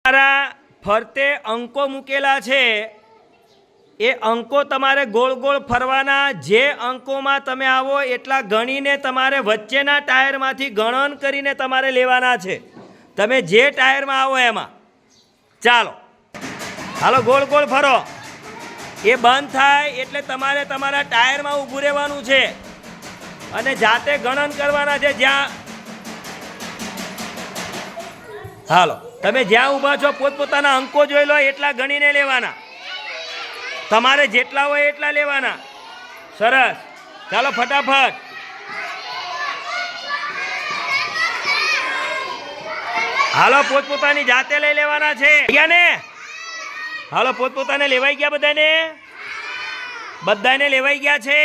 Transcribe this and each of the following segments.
તમારા ફરતે અંકો મૂકેલા છે એ અંકો તમારે ગોળ ગોળ ફરવાના. જે અંકોમાં તમે આવો એટલા ગણીને તમારે વચ્ચેના ટાયરમાંથી ગણન કરીને તમારે લેવાના છે. તમે જે ટાયરમાં આવો એમાં. ચાલો હાલો ગોળ ગોળ ફરો. એ બંધ થાય એટલે તમારે તમારા ટાયરમાં ઊભું રહેવાનું છે અને જાતે ગણન કરવાના છે. જ્યાં હાલો તમે જ્યાં ઊભા છો પોતપોતાના અંકો જોઈ લો, એટલા ગણીને લેવાના. તમારે જેટલા હોય એટલા લેવાના. સરસ, ચાલો ફટાફટ. હાલો પોતપોતાની જાતે લઈ લેવાના છે. ગયા ને? હાલો પોતપોતાને લેવાઈ ગયા? બધાને લેવાઈ ગયા છે?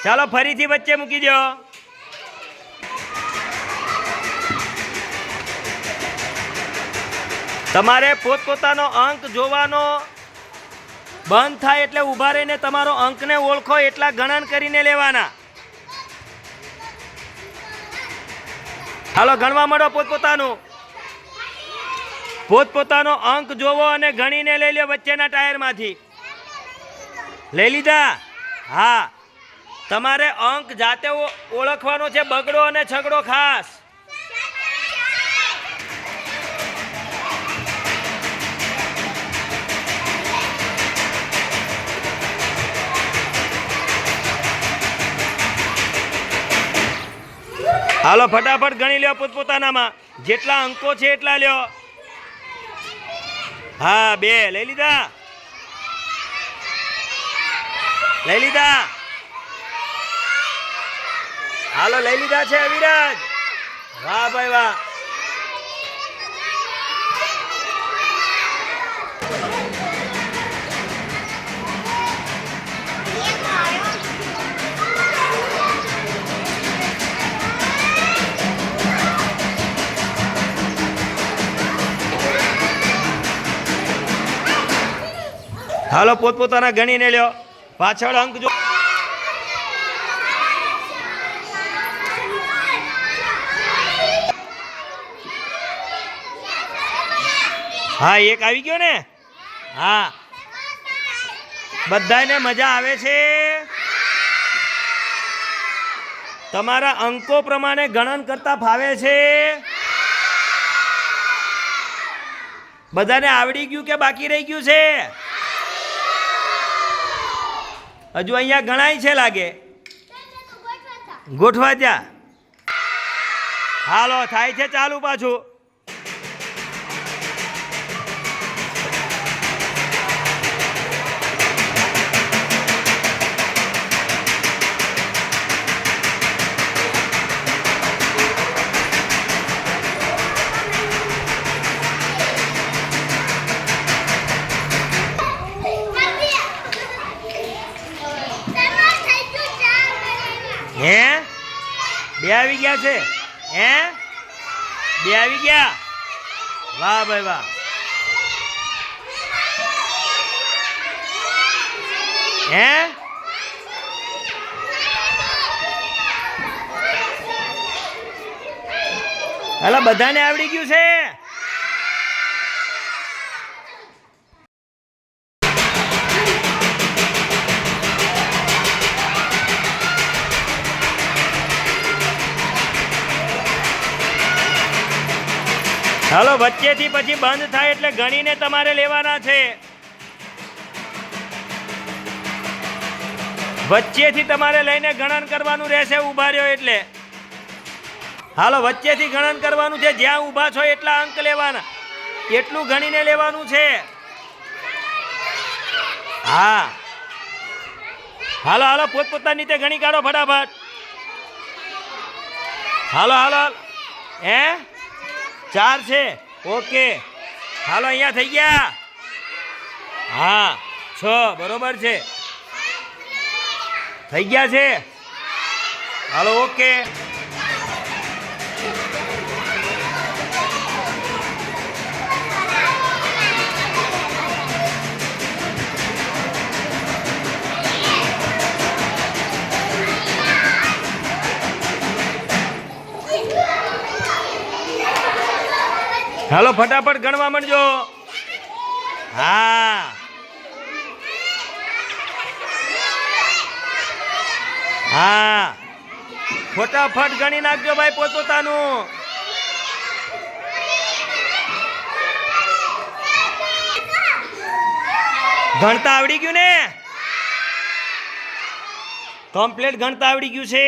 ચાલો ફરીથી વચ્ચે મૂકી દો. તમારે પોતપોતાનો અંક જોવાનો. બંધ થાય એટલે ઊભા રહીને તમારો અંકને ઓળખો એટલા ગણન કરીને લેવાના. હાલો ગણવા માંડો પોતપોતાનું. પોતપોતાનો અંક જોવો અને ગણીને લઈ લો વચ્ચેના ટાયરમાંથી. લઈ લીધા? હા, તમારે અંક જાતે ઓળખવાનો છે. બગડો અને છગડો ખાસ. હાલો ફટાફટ ગણી લ્યો પોતપોતાનામાં. જેટલા અંકો છે એટલા લ્યો. હા, 2 લઈ લીધા? લઈ લીધા? હાલો લઈ લીધા છે અવિરાજ? વાહ ભાઈ વાહ. હાલો પોતપોતાના ગણીને લ્યો. પાછળ અંક જો. હા, એક આવી ગયો ને? હા, બધાને મજા આવે છે? તમારા અંકો પ્રમાણે ગણન કરતા ફાવે છે? બધાને આવડી ગયું કે બાકી રહી ગયું છે? હજુ અહીંયા ગણાય છે લાગે. ગોઠવા જા. હાલો થાય છે ચાલુ પાછું. હે 2 આવી ગયા છે? હે 2 આવી ગયા? વાહ ભાઈ વાહ. હે હાલો બધાને આવડી ગયું છે? હાલો વચ્ચેથી પછી બંધ થાય એટલે ગણીને તમારે લેવાના છે. વચ્ચેથી તમારે લઈને ગણન કરવાનું રહેશે. ઊભા રહ્યો એટલે. હાલો વચ્ચેથી ગણન કરવાનું છે. જ્યાં ઊભા છો એટલા અંક લેવાના. એટલું ગણીને લેવાનું છે. હા, હાલો હાલો પોતપોતાની રીતે ગણી કાઢો ફટાફટ. હાલો હાલો. હે 4 છે? ઓકે. હાલો અહીંયા થઈ ગયા? હા 6 બરોબર છે. થઈ ગયા છે? Hello okay. હાલો ફટાફટ ગણવા માંડજો. હા હા ફટાફટ ગણી નાખજો ભાઈ પોતપોતાનું. ગણતા આવડી ગયું ને? કમ્પ્લીટ ગણતા આવડી ગયું છે.